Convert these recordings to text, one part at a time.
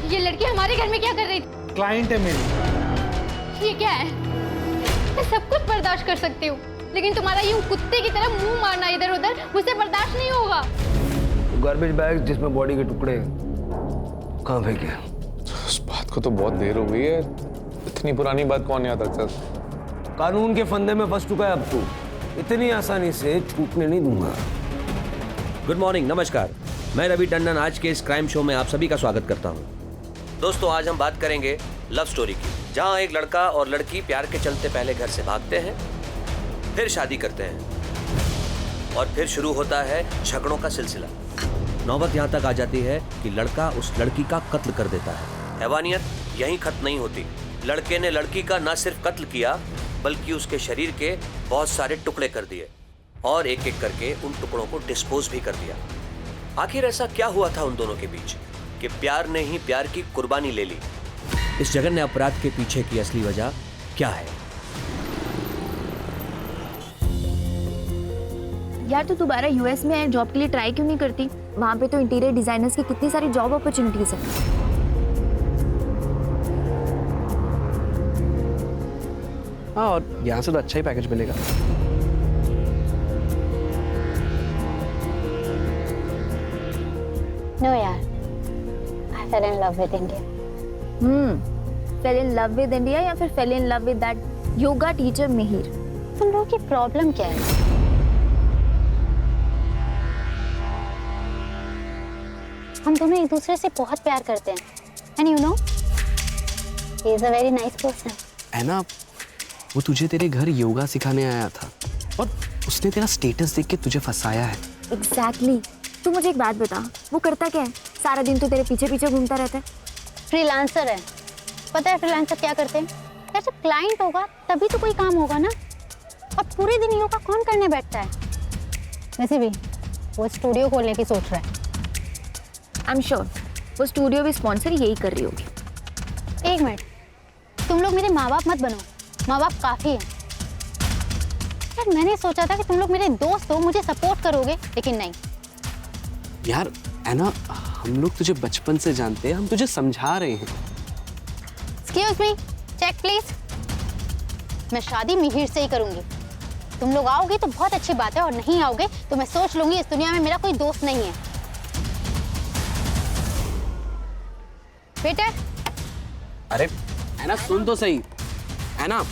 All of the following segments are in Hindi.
ये लड़की हमारे घर में क्या कर रही थी? क्लाइंट है मेरी। ये क्या है? मैं सब कुछ बर्दाश्त कर सकती हूँ, लेकिन तुम्हारा यूं कुत्ते की तरह मुंह मारना इधर उधर मुझसे बर्दाश्त नहीं होगा। गार्बेज बैग जिसमें बॉडी के टुकड़े कहाँ फेंके? उस बात को तो बहुत देर हो गई है, इतनी पुरानी बात कौन याद रखता? कानून के फंदे में फंस चुका है अब तू, इतनी आसानी से छूटने नहीं दूंगा। गुड मॉर्निंग, नमस्कार, मैं रवि टंडन आज के इस क्राइम शो में आप सभी का स्वागत करता हूं। दोस्तों, आज हम बात करेंगे लव स्टोरी की, जहां एक लड़का और लड़की प्यार के चलते पहले घर से भागते हैं, फिर शादी करते हैं और फिर शुरू होता है झगड़ों का सिलसिला। नौबत यहां तक आ जाती है कि लड़का उस लड़की का कत्ल कर देता है। हैवानियत यहीं खत्म नहीं होती, लड़के ने लड़की का न सिर्फ कत्ल किया बल्कि उसके शरीर के बहुत सारे टुकड़े कर दिए और एक एक करके उन टुकड़ों को डिस्पोज भी कर दिया। आखिर ऐसा क्या हुआ था उन दोनों के बीच कि प्यार ने ही प्यार की कुर्बानी ले ली? इस जघन्य अपराध के पीछे की असली वजह क्या है? यार तू दोबारा यूएस में जॉब के लिए ट्राई क्यों नहीं करती? वहाँ पे तो इंटीरियर डिजाइनर्स की कितनी सारी जॉब अपॉर्चुनिटीज हैं। हाँ, और यहाँ से तो अच्छा ही पैकेज मिलेगा। No यार, I fell in love with India. Fail in love with India या फिर fail in love with that yoga teacher Mihir? तुम लोगों की प्रॉब्लम क्या है? हम दोनों एक दूसरे से बहुत प्यार करते हैं, and you know, he is a very nice person. है ना, वो तुझे तेरे घर योगा सिखाने आया था और उसने तेरा स्टेटस देख के तुझे फंसाया है। एग्जैक्टली। तू मुझे एक बात बता, वो करता क्या है? सारा दिन तो तेरे पीछे पीछे घूमता रहता है। फ्रीलांसर है। पता है फ्रीलांसर क्या करते हैं? यार जब क्लाइंट होगा तभी तो कोई काम होगा ना, और पूरे दिन योगा कौन करने बैठता है? वैसे भी वो स्टूडियो खोलने की सोच रहा है। आई एम श्योर वो स्टूडियो भी स्पॉन्सर यही कर रही होगी। एक मिनट, तुम लोग मेरे माँ बाप मत बनो, माँ बाप काफ़ी हैं। यार मैंने सोचा था कि तुम लोग मेरे दोस्त हो, मुझे सपोर्ट करोगे, लेकिन नहीं। यार है ना, हम लोग तुझे बचपन से जानते हैं, हम तुझे समझा रहे हैं। Excuse me, check please. मैं शादी मिहिर से ही करूंगी। तुम लोग आओगे तो बहुत अच्छी बात है, और नहीं आओगे तो मैं सोच लूंगी इस दुनिया में मेरा कोई दोस्त नहीं है। वेटर। अरे है ना, सुन तो सही। है ना,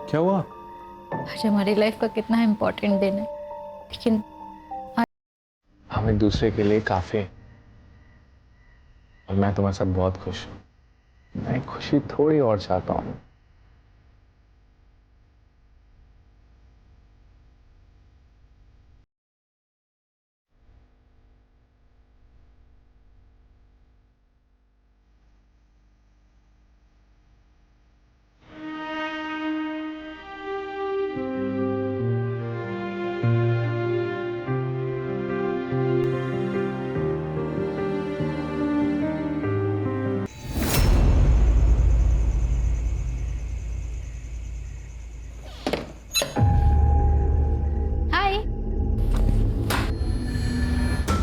क्या हुआ? आज हमारी लाइफ का कितना इम्पोर्टेंट दिन है, लेकिन हम एक दूसरे के लिए काफी हैं और मैं तुम्हारे साथ बहुत खुश हूँ। मैं खुशी थोड़ी और चाहता हूँ।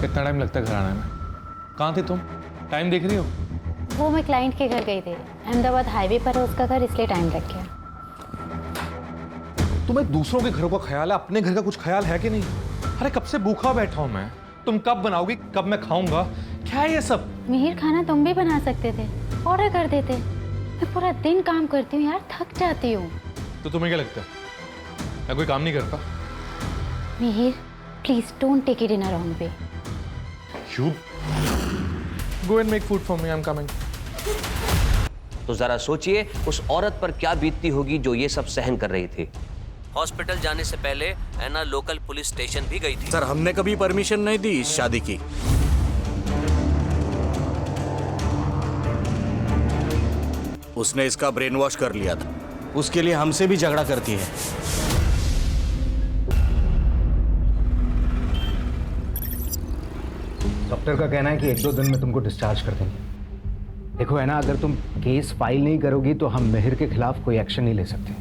कितना टाइम लगता है घर आने में? कहाँ थी तुम? टाइम देख रही हो? वो मैं क्लाइंट के घर गई थी, अहमदाबाद हाईवे पर है उसका घर, इसलिए टाइम लग गया। तुम्हें दूसरों के घरों का ख्याल है, अपने घर का कुछ ख्याल है कि नहीं? अरे कब से भूखा बैठा हूं मैं, तुम कब बनाओगी, कब मैं खाऊंगा? क्या है ये सब? मिहिर, खाना तुम भी बना सकते थे, ऑर्डर कर देते। मैं पूरा दिन काम करती हूँ यार, थक जाती हूँ। तो तुम्हें क्या लगता है मैं कोई काम नहीं करता? Mihir, please don't take it in a wrong way. You go and make food for me. I'm coming. तो जरा सोचिए उस औरत पर क्या बीतती होगी जो ये सब सहन कर रही थी। हॉस्पिटल जाने से पहले ऐना लोकल पुलिस स्टेशन भी गई थी। सर, हमने कभी परमिशन नहीं दी इस शादी की। उसने इसका ब्रेन वॉश कर लिया था। उसके लिए हमसे भी झगड़ा करती है। डॉक्टर का कहना है कि 1-2 दिन में तुमको डिस्चार्ज कर देंगे। देखो है ना, अगर तुम केस फाइल नहीं करोगी तो हम मिहिर के खिलाफ कोई एक्शन नहीं ले सकते।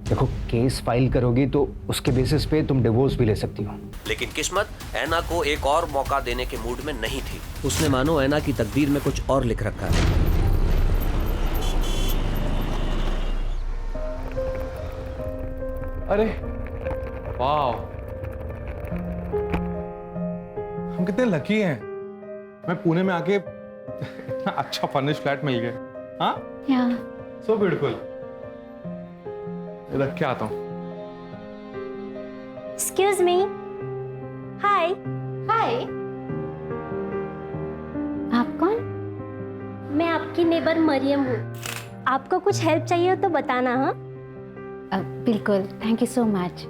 देखो, केस फाइल करोगी तो उसके बेसिस पे तुम डिवोर्स भी ले सकती हो। लेकिन किस्मत ऐना को एक और मौका देने के मूड में नहीं थी। उसने मानो ऐना की तकदीर में कुछ और लिख रखा है। अरे वाह, हम कितने लकी हैं। मैं पुणे में आके इतना अच्छा फर्निश्ड फ्लैट मिल गया। हाँ, सो ब्यूटीफुल। इधर क्या आता हूँ। Excuse me. हाय। हाय, आप कौन? मैं आपकी नेबर मरियम हूँ। आपको कुछ हेल्प चाहिए हो तो बताना। हाँ, बिल्कुल, थैंक यू सो मच।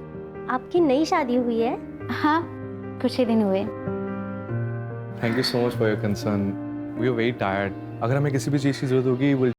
आपकी नई शादी हुई है? हाँ, कुछ ही दिन हुए। Thank you so much for your concern. We are very tired. अगर हमें किसी भी चीज़ की जरूरत होगी विल।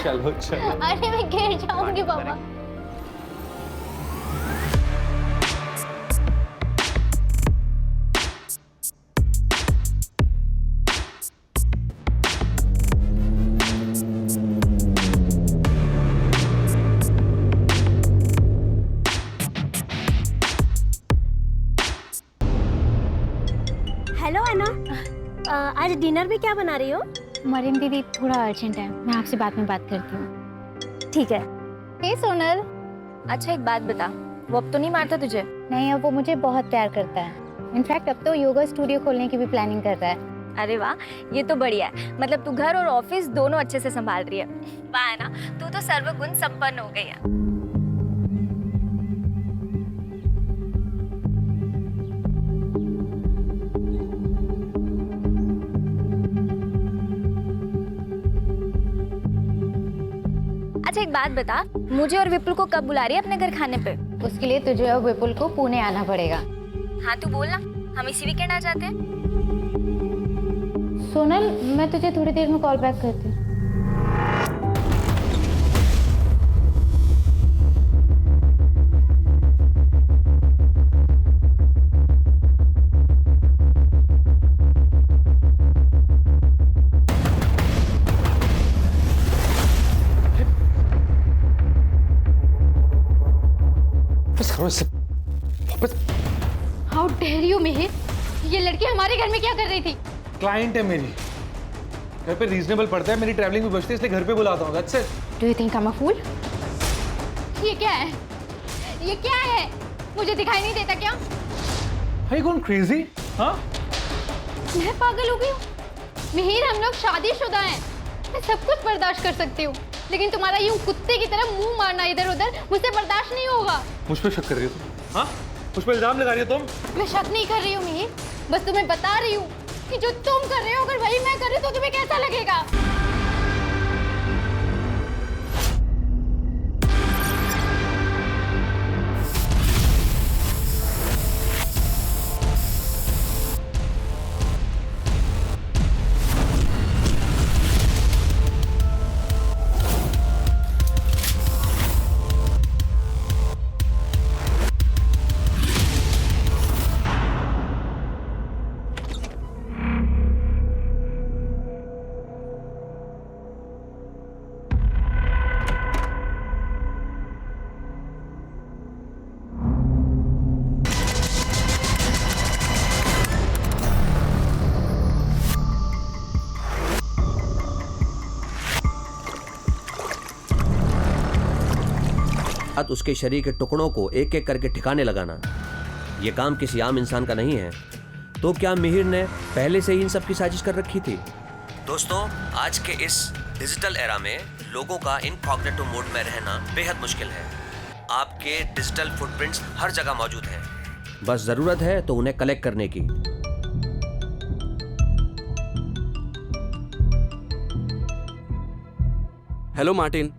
चलो चलो। अरे मैं गिर जाऊंगी बाबा। हेलो ऐना, आज डिनर में क्या बना रही हो? मरियम दीदी, थोड़ा अर्जेंट है, मैं आपसे बाद में बात करती हूँ। ठीक है। हे सोनल। अच्छा एक बात बता, वो अब तो नहीं मारता तुझे? नहीं, अब वो मुझे बहुत प्यार करता है। इनफैक्ट अब तो योगा स्टूडियो खोलने की भी प्लानिंग कर रहा है। अरे वाह, ये तो बढ़िया है। मतलब तू घर और ऑफिस दोनों अच्छे से संभाल रही है। वाह है ना, तू तो सर्वगुण संपन्न हो गई है। अच्छा एक बात बता, मुझे और विपुल को कब बुला रही है अपने घर खाने पे? उसके लिए तुझे और विपुल को पुणे आना पड़ेगा। हाँ तू बोलना, हम इसी वीकेंड आ जाते हैं। सोनल, मैं तुझे थोड़ी देर में कॉल बैक करती हूँ। हाउ डेयर यू मिहिर, ये लड़की हमारे घर में क्या कर रही थी? क्लाइंट है मेरी, घर पे रीजनेबल पड़ता है, मेरी ट्रैवलिंग भी बचती है, इसलिए घर पे बुलाता हूँ। That's it. Do you think I am a fool? ये क्या है? ये क्या है? मुझे दिखाई नहीं देता क्या? Are you going crazy? हाँ? मैं पागल हो गई हूँ। मिहिर, हम लोग शादीशुदा हैं। मैं सब कुछ बर्दाश्त कर सकती हूँ, लेकिन तुम्हारा यूं कुत्ते की तरह मुंह मारना इधर उधर मुझसे बर्दाश्त नहीं होगा। मुझ पे शक कर रही हो तुम? हाँ? मुझ पे इल्जाम लगा रही हो तुम? मैं शक नहीं कर रही हूँ मिहिर, बस तुम्हें बता रही हूँ कि जो तुम कर रहे हो अगर वही मैं कर रही तो तुम्हें कैसा लगेगा? साथ उसके शरीर के टुकड़ों को एक एक करके ठिकाने लगाना, यह काम किसी आम इंसान का नहीं है। तो क्या मिहिर ने पहले से ही इन सब की साजिश कर रखी थी? दोस्तों, आज के इस डिजिटल एरा में लोगों का इनकॉग्निटो मोड में रहना बेहद मुश्किल है। आपके डिजिटल फुटप्रिंट्स हर जगह मौजूद हैं, बस जरूरत है तो उन्हें कलेक्ट करने की। हेलो मार्टिन,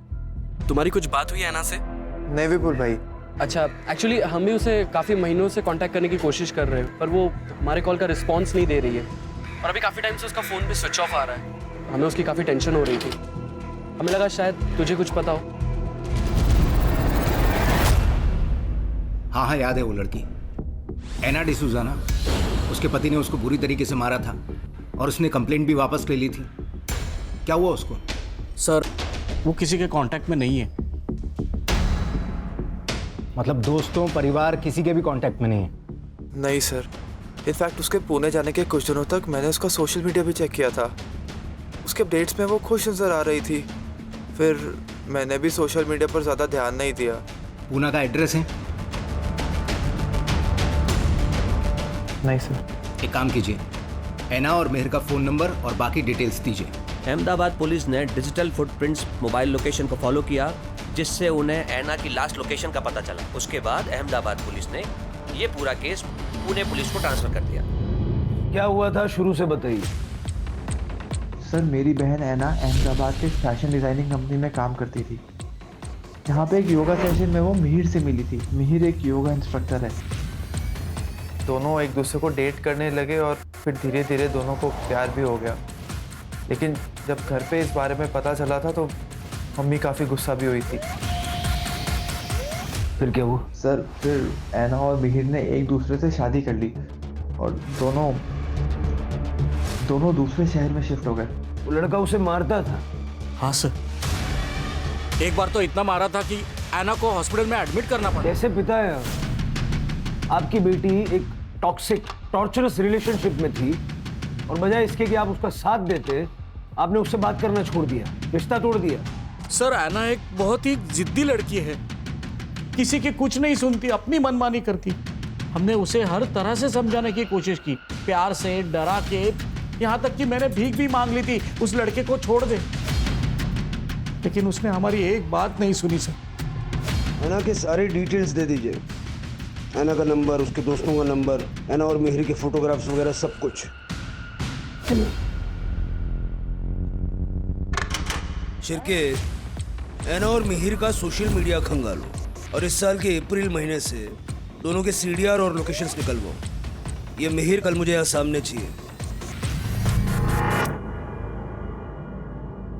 तुम्हारी कुछ बात हुई है ऐना से? नहीं विपुल भाई। अच्छा, एक्चुअली हम भी उसे काफ़ी महीनों से कांटेक्ट करने की कोशिश कर रहे हैं, पर वो हमारे कॉल का रिस्पांस नहीं दे रही है और अभी काफ़ी टाइम से उसका फ़ोन भी स्विच ऑफ आ रहा है। हमें उसकी काफ़ी टेंशन हो रही थी। हमें लगा शायद तुझे कुछ पता हो। हाँ हाँ, याद है वो लड़की एना डिसूजा ना, उसके पति ने उसको बुरी तरीके से मारा था और उसने कंप्लेंट भी वापस ले ली थी। क्या हुआ उसको? सर, वो किसी के कांटेक्ट में नहीं है। मतलब दोस्तों, परिवार, किसी के भी कांटेक्ट में नहीं है? नहीं सर, इनफैक्ट उसके पुणे जाने के कुछ दिनों तक मैंने उसका सोशल मीडिया भी चेक किया था। उसके अपडेट्स में वो खुश नज़र आ रही थी। फिर मैंने भी सोशल मीडिया पर ज़्यादा ध्यान नहीं दिया। पूना का एड्रेस है? नहीं सर। एक काम कीजिए, एना और मेहर का फ़ोन नंबर और बाकी डिटेल्स दीजिए। अहमदाबाद पुलिस ने डिजिटल फुटप्रिंट्स मोबाइल लोकेशन को फॉलो किया, जिससे उन्हें ऐना की लास्ट लोकेशन का पता चला। उसके बाद अहमदाबाद पुलिस ने ये पूरा केस पुणे पुलिस को ट्रांसफर कर दिया। क्या हुआ था शुरू से बताइए। सर, मेरी बहन ऐना अहमदाबाद के फैशन डिज़ाइनिंग कंपनी में काम करती थी। यहाँ पे एक योगा सेशन में वो मिहिर से मिली थी। मिहिर एक योगा इंस्ट्रक्टर है। दोनों एक दूसरे को डेट करने लगे और फिर धीरे धीरे दोनों को प्यार भी हो गया। लेकिन जब घर पे इस बारे में पता चला था तो मम्मी काफ़ी गुस्सा भी हुई थी। फिर क्या हुआ? सर, फिर ऐना और मिहिर ने एक दूसरे से शादी कर ली और दोनों दूसरे शहर में शिफ्ट हो गए। वो लड़का उसे मारता था? हाँ सर, एक बार तो इतना मारा था कि ऐना को हॉस्पिटल में एडमिट करना पड़ा। कैसे पिता है आपकी बेटी एक टॉक्सिक टॉर्चरस रिलेशनशिप में थी और बजाय इसके कि आप उसका साथ देते, आपने उससे बात करना छोड़ दिया, रिश्ता तोड़ दिया। सर, ऐना एक बहुत ही जिद्दी लड़की है, किसी की कुछ नहीं सुनती, अपनी मनमानी करती। हमने उसे हर तरह से समझाने की कोशिश की, प्यार से, डरा के, यहाँ तक कि मैंने भीख भी मांग ली थी उस लड़के को छोड़ दे, लेकिन उसने हमारी एक बात नहीं सुनी। सर, ऐना के सारे डिटेल्स दे दीजिए, ऐना का नंबर, उसके दोस्तों का नंबर, ऐना और मिहिर के फोटोग्राफ्स वगैरह सब कुछ। शिरके, ऐना और मिहिर का सोशल मीडिया खंगालो और इस साल के अप्रैल महीने से दोनों के CDR और लोकेशंस निकलवाओ। ये मिहिर कल मुझे यहाँ सामने चाहिए।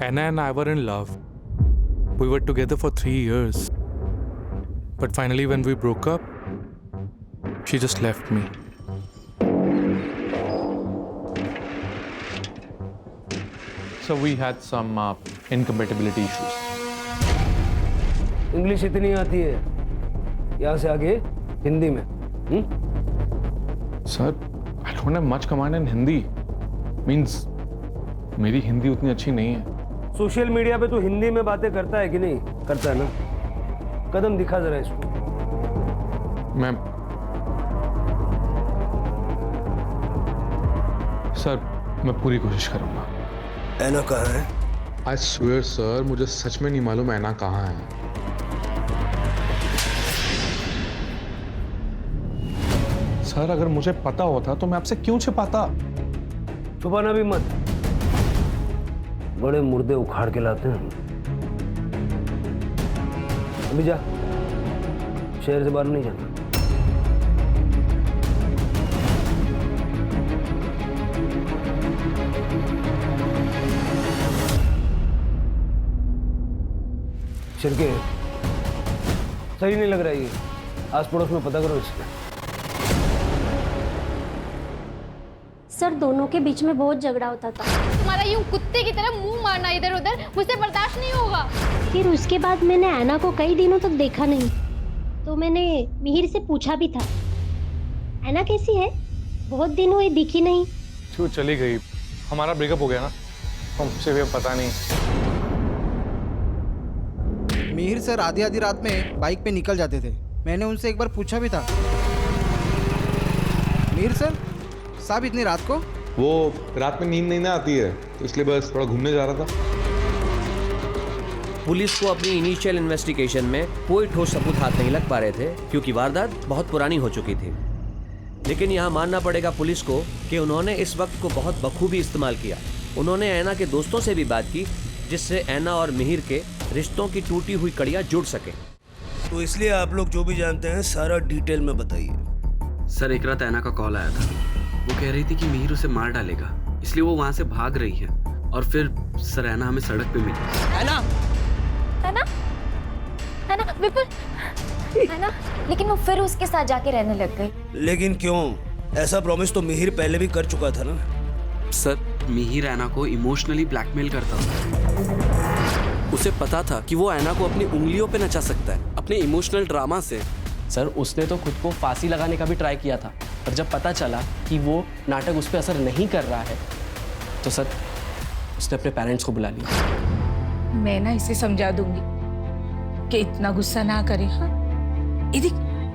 Anna and I were in love. We were together for 3 years. But finally when we broke up, she just left me. So we had some incompatibility issues. English इतनी आती है, यहाँ से आगे हिंदी में। Sir, I don't have much command in Hindi. Means मेरी हिंदी उतनी अच्छी नहीं है। सोशल मीडिया पे तो हिंदी में बातें करता है कि नहीं? करता है ना? कदम दिखा जरा इसको। सर, मैं पूरी कोशिश करूंगा। ऐना कहाँ है? I swear सर, मुझे सच में नहीं मालूम ऐना कहाँ है। सर, अगर मुझे पता होता तो मैं आपसे क्यों छिपाता? छुपाना भी मत, बड़े मुर्दे उखाड़ के लाते हैं। अभी जा, शहर से बाहर नहीं जाना। शिरके, सही नहीं लग रहा है ये। आस पड़ोस में पता करो इसका। सर, दोनों के बीच में बहुत झगड़ा होता था। तुम्हारा यूं कुत्ते की तरह मुंह मारना इधर उधर मुझसे बर्दाश्त नहीं होगा। फिर उसके बाद मैंने ऐना को कई दिनों तक देखा नहीं, तो मैंने मिहिर से पूछा भी था, ऐना कैसी है? बहुत दिन हुए दिखी नहीं। क्यों चली गई? हमारा ब्रेकअप हो गया ना, हमसे भी पता नहीं। मिहिर सर आधी आधी रात में बाइक पे निकल जाते थे। मैंने उनसे एक बार पूछा भी था, मिहिर सर साहब इतनी रात को? वो रात में नींद नहीं ना आती है तो इसलिए बस थोड़ा घूमने जा रहा था। पुलिस को अपनी इनिशियल इन्वेस्टिगेशन में कोई ठोस सबूत हाथ नहीं लग पा रहे थे क्योंकि वारदात बहुत पुरानी हो चुकी थी। लेकिन यहाँ मानना पड़ेगा पुलिस को कि उन्होंने इस वक्त को बहुत बखूबी इस्तेमाल किया। उन्होंने ऐना के दोस्तों से भी बात की जिससे ऐना और मिहिर के रिश्तों की टूटी हुई कड़ियाँ जुड़ सके। तो इसलिए आप लोग जो भी जानते हैं सारा डिटेल में बताइए। सर एक रात ऐना का कॉल आया था। वो कह रही थी कि मिहिर उसे मार डालेगा, इसलिए वो वहाँ से भाग रही है। और फिर सर ऐना हमें सड़क पे मिली। ऐना विपुल, ऐना, लेकिन वो फिर उसके साथ जाके रहने लग गई। लेकिन क्यों? ऐसा प्रॉमिस तो मिहिर पहले भी कर चुका था ना। सर मिहिर ऐना को इमोशनली ब्लैकमेल करता था। उसे पता था कि वो ऐना को अपनी उंगलियों पे नचा सकता है अपने इमोशनल ड्रामा से। सर उसने तो खुद को फांसी लगाने का भी ट्राई किया था, पर जब पता चला कि वो नाटक उस पर असर नहीं कर रहा है तो सर उसने अपने पेरेंट्स को बुला लिया। मैं ना इसे समझा दूंगी कि इतना गुस्सा ना करे। हाँ देख,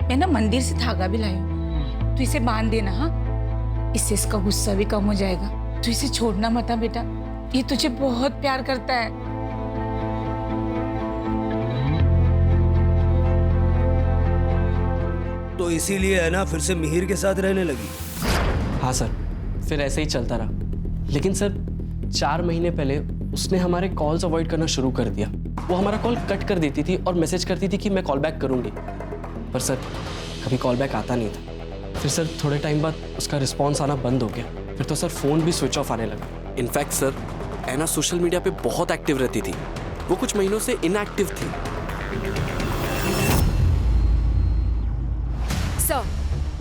मैं ना मंदिर से धागा भी लाई हूँ, तो इसे बांध देना। हाँ इससे इसका गुस्सा भी कम हो जाएगा। तो इसे छोड़ना मत बेटा, ये तुझे बहुत प्यार करता है। तो इसीलिए ऐना फिर से मिहिर के साथ रहने लगी। हाँ सर, फिर ऐसे ही चलता रहा। लेकिन सर 4 महीने पहले उसने हमारे कॉल्स अवॉइड करना शुरू कर दिया। वो हमारा कॉल कट कर देती थी और मैसेज करती थी कि मैं कॉल बैक करूंगी, पर सर कभी कॉल बैक आता नहीं था। फिर सर थोड़े टाइम बाद उसका रिस्पॉन्स आना बंद हो गया। फिर तो सर फ़ोन भी स्विच ऑफ आने लगा। इनफैक्ट सर ऐना सोशल मीडिया पे बहुत एक्टिव रहती थी। वो कुछ महीनों से इनएक्टिव थी। सर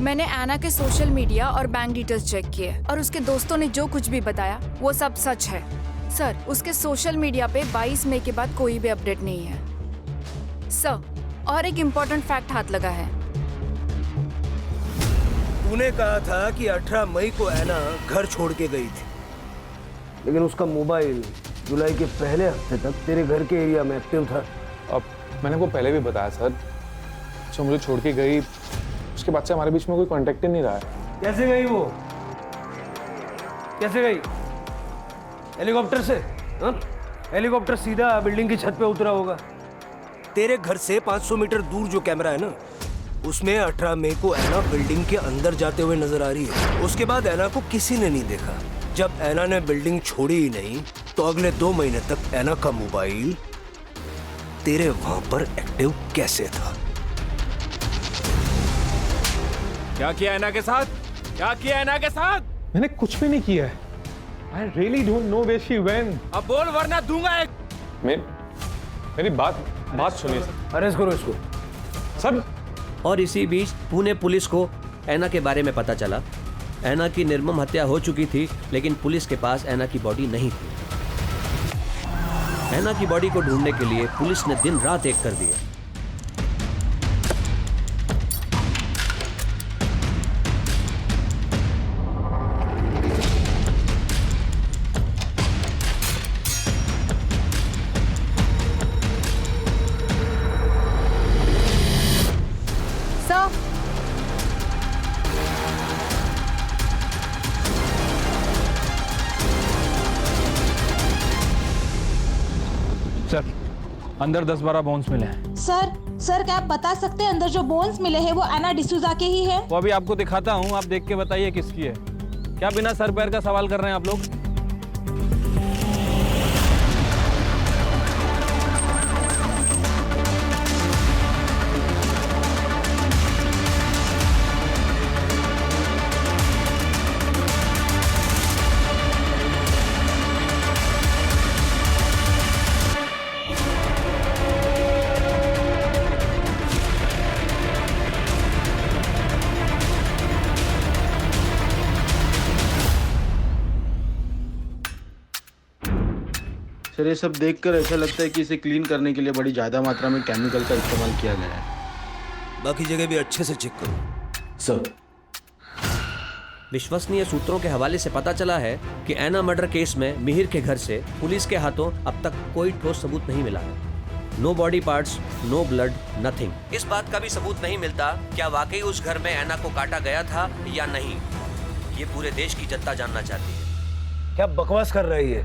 मैंने ऐना के सोशल मीडिया और बैंक डिटेल्स चेक किए और उसके दोस्तों ने जो कुछ भी बताया वो सब सच है। सर उसके सोशल मीडिया पे 22 मई के बाद कोई भी अपडेट नहीं है। सर और एक इम्पोर्टेंट फैक्ट हाथ लगा है। तूने कहा था कि 18 मई को ऐना घर छोड़ के गई थी, लेकिन उसका मोबाइल जुलाई के पहले हफ्ते तक तेरे घर के एरिया में एक्टिव था। अब मैंने वो पहले भी बताया सर, जो मुझे छोड़ के गई उसके बाद से हमारे बीच में कोई कांटेक्ट ही नहीं रहा है। कैसे गई वो? कैसे गई? हेलीकॉप्टर से? हेलीकॉप्टर सीधा बिल्डिंग की छत पे उतरा होगा। तेरे घर से 500 मीटर दूर जो कैमरा है ना, उसमें 18 मई को ऐना बिल्डिंग के अंदर जाते हुए नजर आ रही है। उसके बाद ऐना को किसी ने नहीं देखा। जब ऐना ने बिल्डिंग छोड़ी ही नहीं तो अगले 2 महीने तक ऐना का मोबाइल तेरे वहां पर एक्टिव कैसे था? क्या किया ऐना के साथ? क्या किया ऐना के साथ? मैंने कुछ भी नहीं किया है। I really don't know where she went. अब बोल वरना दूंगा एक। मेरी बात सुनिए सर। अरेस्ट करो इसको सर। और इसी बीच पुणे पुलिस को ऐना के बारे में पता चला। ऐना की निर्मम हत्या हो चुकी थी, लेकिन पुलिस के पास ऐना की बॉडी नहीं थी। ऐना की बॉडी को ढूंढने के लिए पुलिस ने दिन रात एक कर दिया। सर अंदर 10-12 बोन्स मिले हैं। सर क्या आप बता सकते हैं अंदर जो बोन्स मिले हैं वो ऐना डिसूजा के ही है? वो अभी आपको दिखाता हूँ, आप देख के बताइए किसकी है। क्या बिना सर पैर का सवाल कर रहे हैं आप लोग? सर ये सब देखकर ऐसा लगता है कि इसे क्लीन करने के लिए बड़ी ज़्यादा मात्रा में केमिकल का इस्तेमाल किया गया है। बाकी जगह भी अच्छे से चेक करो। सर विश्वसनीय सूत्रों के हवाले से पता चला है कि ऐना मर्डर केस में मिहिर के घर से पुलिस के हाथों अब तक कोई ठोस सबूत नहीं मिला है। No body parts, no blood, nothing. इस बात का भी सबूत नहीं मिलता क्या वाकई उस घर में ऐना को काटा गया था या नहीं। ये पूरे देश की जनता जानना चाहती है। क्या बकवास कर रही है?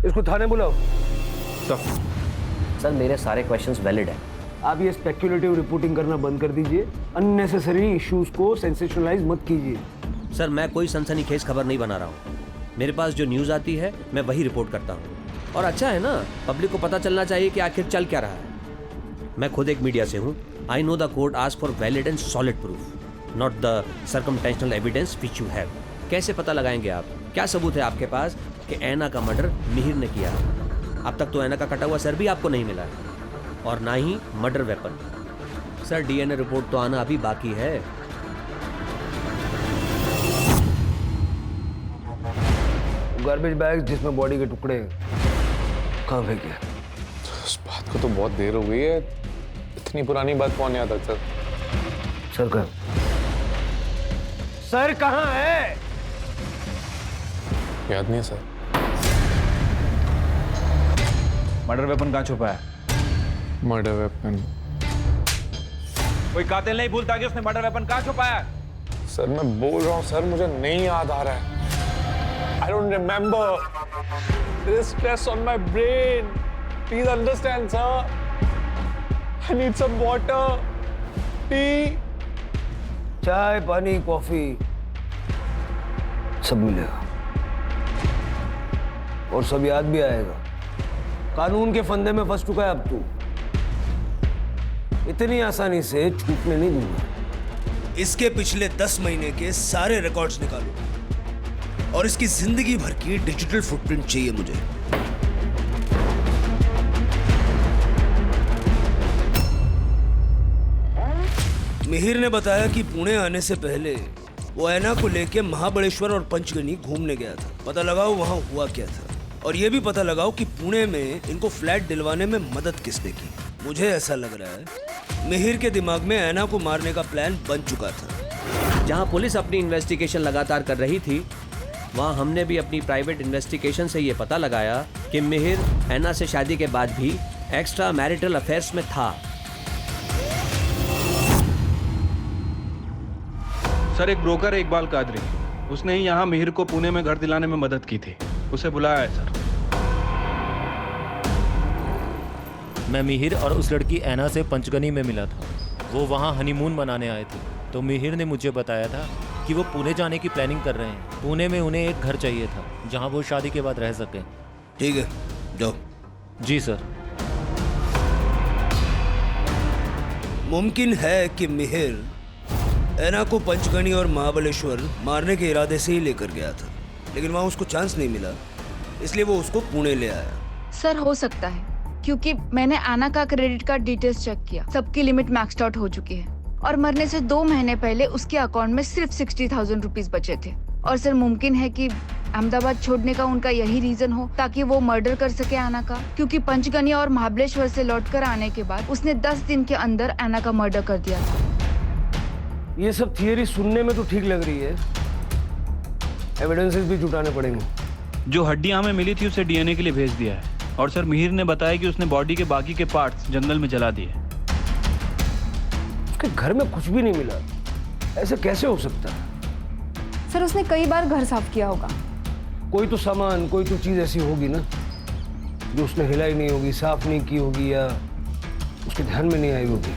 इसको थाने बुलाओ। सर मेरे सारे क्वेश्चंस वैलिड हैं। आप ये स्पेक्युलेटिव रिपोर्टिंग करना बंद कर दीजिए। अननेसेसरी इश्यूज को सेंसेशनलाइज मत कीजिए। सर मैं कोई सनसनीखेज खबर नहीं बना रहा हूँ। मेरे पास जो न्यूज़ आती है मैं वही रिपोर्ट करता हूँ। और अच्छा है ना, पब्लिक को पता चलना चाहिए कि आखिर चल क्या रहा है। मैं खुद एक मीडिया से हूँ। I know the court ask for valid and solid proof, not the circumstantial evidence which you have. कैसे पता लगाएंगे आप? क्या सबूत है आपके पास कि ऐना का मर्डर मिहिर ने किया? अब तक तो ऐना का कटा हुआ सर भी आपको नहीं मिला है, और ना ही murder weapon. Sir DNA report तो आना अभी बाकी है। गार्बेज बैग जिसमें बॉडी के टुकड़े कहाँ फेंके? उस बात को तो बहुत देर हो गई है। इतनी पुरानी बात कौन याद रखता? सर कहाँ है? याद नहीं है सर। मर्डर वेपन कहाँ छुपा है? मर्डर वेपन कोई कातिल नहीं भूलता कि उसने मर्डर वेपन कहाँ छुपाया है। सर मैं बोल रहा हूँ सर, मुझे नहीं याद आ रहा है। I don't remember. There is stress on my brain. Please understand, sir. I need some water, tea. चाय, पानी, कॉफी सब मिलेगा और सब याद भी आएगा। कानून के फंदे में फंस चुका है अब तू। इतनी आसानी से छूटने नहीं दूंगा। इसके पिछले 10 महीने के सारे रिकॉर्ड्स निकालो और इसकी जिंदगी भर की डिजिटल फुटप्रिंट चाहिए मुझे। मिहिर ने बताया कि पुणे आने से पहले वो ऐना को लेके महाबलेश्वर और पंचगनी घूमने गया था। पता लगाओ वहां हुआ क्या था, और ये भी पता लगाओ कि पुणे में इनको फ्लैट दिलवाने में मदद किसने की। मुझे ऐसा लग रहा है मिहिर के दिमाग में ऐना को मारने का प्लान बन चुका था। जहां पुलिस अपनी इन्वेस्टिगेशन लगातार कर रही थी, वहां हमने भी अपनी प्राइवेट इन्वेस्टिगेशन से ये पता लगाया कि मिहिर ऐना से शादी के बाद भी एक्स्ट्रा मैरिटल अफेयर्स में था। सर एक ब्रोकर है इकबाल कादरी, उसने ही यहाँ मिहिर को पुणे में घर दिलाने में मदद की थी। उसे बुलाया है सर। मैं मिहिर और उस लड़की ऐना से पंचगनी में मिला था। वो वहाँ हनीमून मनाने आए थे, तो मिहिर ने मुझे बताया था कि वो पुणे जाने की प्लानिंग कर रहे हैं। पुणे में उन्हें एक घर चाहिए था जहाँ वो शादी के बाद रह सकें। ठीक है, जाओ। जी सर। मुमकिन है कि मिहिर ऐना को पंचगनी और महाबलेश्वर मारने के इरादे से ही लेकर गया था, लेकिन वहाँ उसको चांस नहीं मिला, इसलिए वो उसको पुणे ले आया। सर हो सकता है, क्योंकि मैंने ऐना का क्रेडिट कार्ड डिटेल्स चेक किया, सबकी लिमिट मैक्स्ड आउट हो चुकी है और मरने से 2 महीने पहले उसके अकाउंट में सिर्फ 60,000 रुपीज बचे थे। और सर मुमकिन है कि अहमदाबाद छोड़ने का उनका यही रीजन हो ताकि वो मर्डर कर सके ऐना का, क्योंकि पंचगनी और महाबलेश्वर से लौटकर आने के बाद उसने 10 दिन के अंदर ऐना का मर्डर कर दिया था। ये सब थियरी सुनने में तो ठीक लग रही है, एविडेंसेस भी जुटाने पड़ेंगे। जो हड्डियां हमें मिली थी उसे डीएनए के लिए भेज दिया है, और सर मिहिर ने बताया कि उसने बॉडी के बाकी के पार्ट्स जंगल में जला दिए। उसके घर में कुछ भी नहीं मिला, ऐसे कैसे हो सकता है? सर उसने कई बार घर साफ किया होगा। कोई तो सामान, कोई तो चीज ऐसी होगी ना जो उसने हिलाई नहीं होगी, साफ नहीं की होगी, या उसके ध्यान में नहीं आई होगी।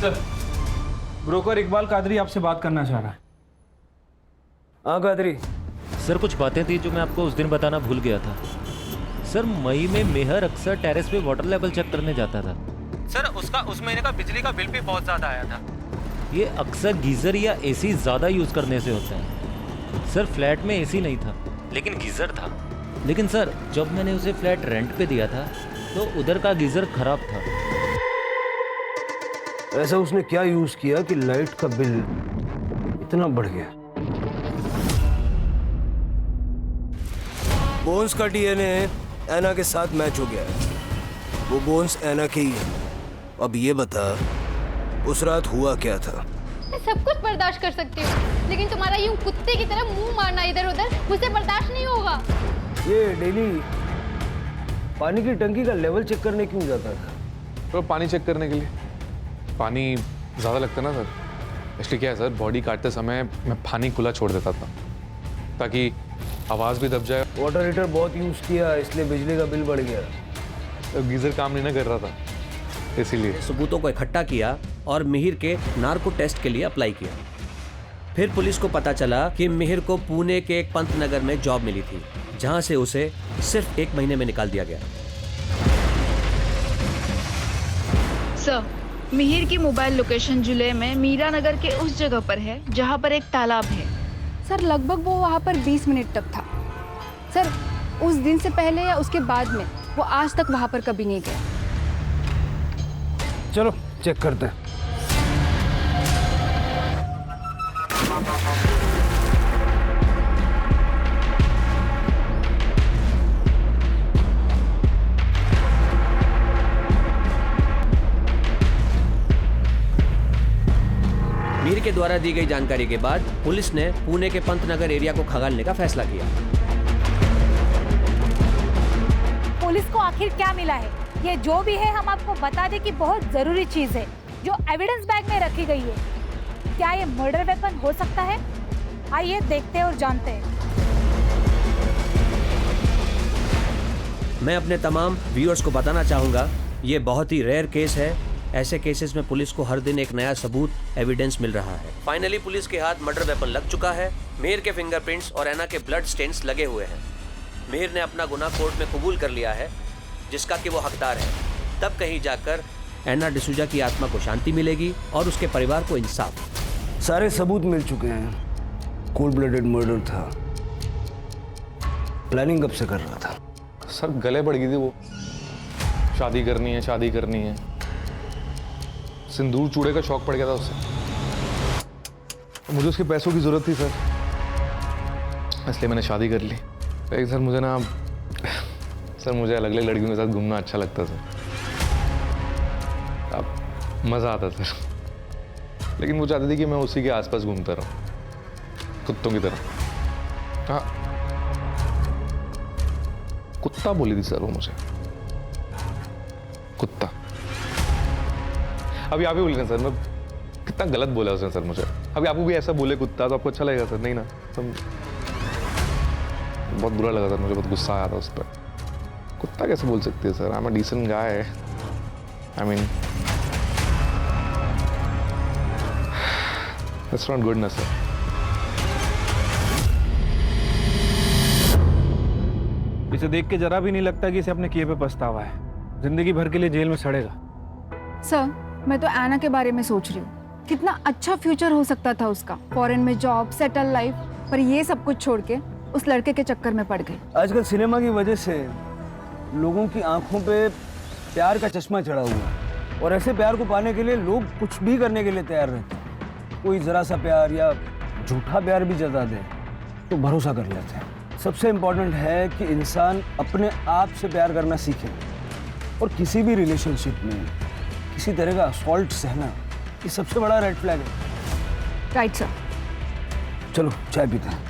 सर ब्रोकर इकबाल कादरी आपसे बात करना चाह रहा है। हाँ कादरी। सर कुछ बातें थी जो मैं आपको उस दिन बताना भूल गया था। सर मई में मिहिर अक्सर टेरेस पे वाटर लेवल चेक करने जाता था। सर उसका उस महीने का बिजली का बिल भी बहुत ज़्यादा आया था। ये अक्सर गीज़र या एसी ज़्यादा यूज़ करने से होता है। सर फ्लैट में एसी नहीं था लेकिन गीज़र था। लेकिन सर जब मैंने उसे फ्लैट रेंट पे दिया था तो उधर का गीज़र खराब था। ऐसा उसने क्या यूज किया कि लाइट का बिल इतना बढ़ गया? बोन्स का डीएनए ऐना के साथ मैच हो गया है। वो बोन्स ऐना के ही है। अब ये बता उस रात हुआ क्या था? मैं सब कुछ बर्दाश्त कर सकती हूँ, लेकिन तुम्हारा यूं कुत्ते की तरह मुंह मारना इधर उधर मुझसे बर्दाश्त नहीं होगा। ये डेली पानी की टंकी का लेवल चेक करने क्यों जाता था? तो पानी चेक करने के लिए। पानी ज़्यादा लगता ना सर, इसलिए क्या है सर, बॉडी काटते समय मैं पानी खुला छोड़ देता था ताकि आवाज़ भी दब जाए। वाटर हीटर बहुत यूज़ किया इसलिए बिजली का बिल बढ़ गया। तो गीज़र काम नहीं ना कर रहा था इसीलिए। सबूतों को इकट्ठा किया और मिहिर के नार्को टेस्ट के लिए अप्लाई किया। फिर पुलिस को पता चला कि मिहिर को पुणे के एक पंत नगर में जॉब मिली थी, जहां से उसे सिर्फ 1 महीने में निकाल दिया गया। सर, मिहिर की मोबाइल लोकेशन जुलै में मीरा नगर के उस जगह पर है जहां पर एक तालाब है। सर लगभग वो वहां पर 20 मिनट तक था। सर उस दिन से पहले या उसके बाद में वो आज तक वहां पर कभी नहीं गया। चलो चेक करते हैं। मीर के द्वारा दी गई जानकारी के बाद पुलिस ने पुणे के पंतनगर एरिया को खंगालने का फैसला किया। पुलिस को आखिर क्या मिला है? ये जो भी है हम आपको बता दें कि बहुत जरूरी चीज है जो एविडेंस बैग में रखी गई है। क्या ये मर्डर वेपन हो सकता है? आइए देखते हैं और जानते हैं। मैं अपने तमाम व्यूअर्स को बताना चाहूंगा, ये बहुत ही रेयर केस है। ऐसे केसेस में पुलिस को हर दिन एक नया सबूत, एविडेंस मिल रहा है। फाइनली पुलिस के हाथ मर्डर वेपन लग चुका है। मिहिर के फिंगरप्रिंट्स और ऐना के ब्लड स्टेन्स लगे हुए हैं। मिहिर ने अपना गुनाह कोर्ट में कबूल कर लिया है, जिसका कि वो हकदार है। तब कहीं जाकर ऐना डिसूजा की आत्मा को शांति मिलेगी और उसके परिवार को इंसाफ। सारे सबूत मिल चुके हैं। कोल्ड ब्लडेड मर्डर था। प्लानिंग कब से कर रहा था? सर गले बढ़ गई थी वो, शादी करनी है शादी करनी है। सिंदूर चूड़े का शौक पड़ गया था उसे। मुझे उसके पैसों की जरूरत थी सर, इसलिए मैंने शादी कर ली। लेकिन सर मुझे ना सर मुझे अलग अलग लड़कियों के साथ घूमना अच्छा लगता सर। अब मज़ा आता सर, लेकिन वो चाहती थी कि मैं उसी के आसपास घूमता रहूं, कुत्तों की तरह। हाँ, कुत्ता बोली थी सर वो मुझे, कुत्ता। अभी आप ही बोलिए ना सर, मैं कितना गलत बोला उसने सर मुझे। अभी आपको भी ऐसा बोले कुत्ता तो आपको अच्छा लगेगा सर? नहीं ना। तो बहुत बुरा लगा सर मुझे, बहुत गुस्सा आया था उस पर। कुत्ता कैसे बोल सकती है sir? I am a decent guy. I mean that's not good ना सर। इसे देख के जरा भी नहीं लगता कि इसे अपने किए पे पछतावा है। जिंदगी भर के लिए जेल में सड़ेगा। सर मैं तो ऐना के बारे में सोच रही हूँ, कितना अच्छा फ्यूचर हो सकता था उसका, फॉरेन में जॉब, सेटल लाइफ, पर ये सब कुछ छोड़ के उस लड़के के चक्कर में पड़ गई। आजकल सिनेमा की वजह से लोगों की आंखों पे प्यार का चश्मा चढ़ा हुआ है और ऐसे प्यार को पाने के लिए लोग कुछ भी करने के लिए तैयार रहते हैं। कोई जरा सा प्यार या झूठा प्यार भी जता दे तो भरोसा कर लेते हैं। सबसे इम्पोर्टेंट है कि इंसान अपने आप से प्यार करना सीखे और किसी भी रिलेशनशिप में किसी तरह का असॉल्ट सहना ये सबसे बड़ा रेड फ्लैग है। Right sir. चलो चाय पीते हैं।